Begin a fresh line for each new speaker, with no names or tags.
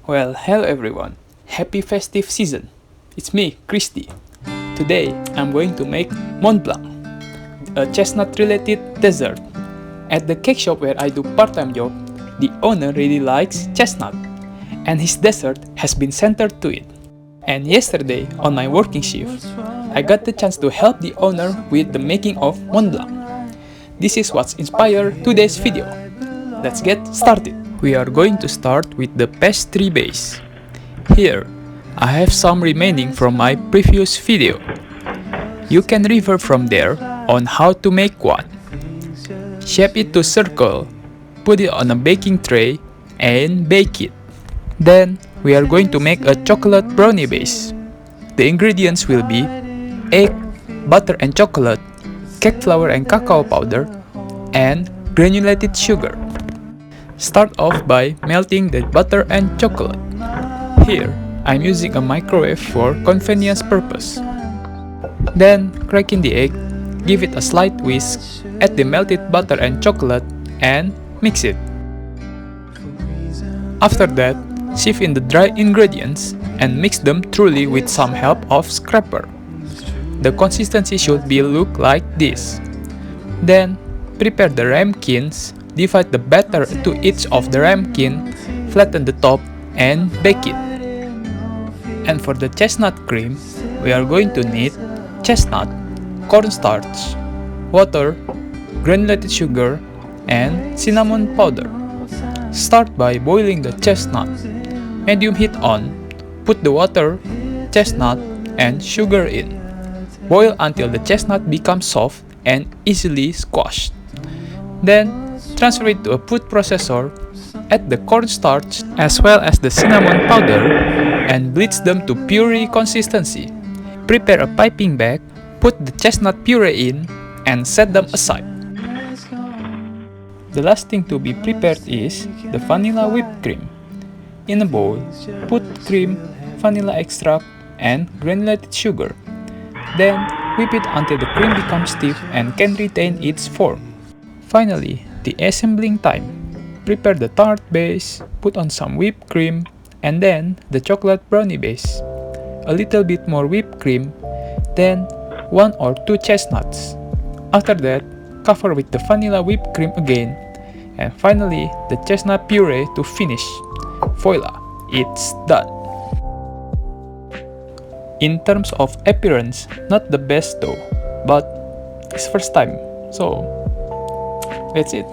Well, hello everyone. Happy festive season. It's me, Christy. Today, I'm going to make Mont Blanc, a chestnut-related dessert. At the cake shop where I do part-time job, the owner really likes chestnut, and his dessert has been centered to it. And yesterday, on my working shift, I got the chance to help the owner with the making of Mont Blanc. This is what's inspired today's video. Let's get started. We are going to start with the pastry base. Here, I have some remaining from my previous video. You can refer from there on how to make one. Shape it to circle, put it on a baking tray, and bake it. Then, we are going to make a chocolate brownie base. The ingredients will be egg, butter and chocolate, cake flour and cacao powder, and granulated sugar. Start off by melting the butter and chocolate. Here, I'm using a microwave for convenience purpose. Then, cracking the egg, give it a slight whisk, add the melted butter and chocolate, and mix it. After that, sieve in the dry ingredients and mix them thoroughly with some help of scraper. The consistency should look like this. Then, prepare the ramekins, divide the batter to each of the ramekin, flatten the top, and bake it. And for the chestnut cream, we are going to need chestnut, cornstarch, water, granulated sugar, and cinnamon powder. Start by boiling the chestnut. Medium heat on. Put the water, chestnut, and sugar in. Boil until the chestnut becomes soft and easily squashed. Then, transfer it to a food processor. Add the cornstarch as well as the cinnamon powder and bleach them to puree consistency. Prepare a piping bag, put the chestnut puree in, and set them aside. The last thing to be prepared is the vanilla whipped cream. In a bowl, put cream, vanilla extract, and granulated sugar. Then, whip it until the cream becomes stiff and can retain its form. Finally, the assembling time. Prepare the tart base, put on some whipped cream, and then the chocolate brownie base. A little bit more whipped cream, then 1 or 2 chestnuts. After that, cover with the vanilla whipped cream again, and finally the chestnut puree to finish. Voila, it's done. In terms of appearance, not the best though, but it's first time, so that's it.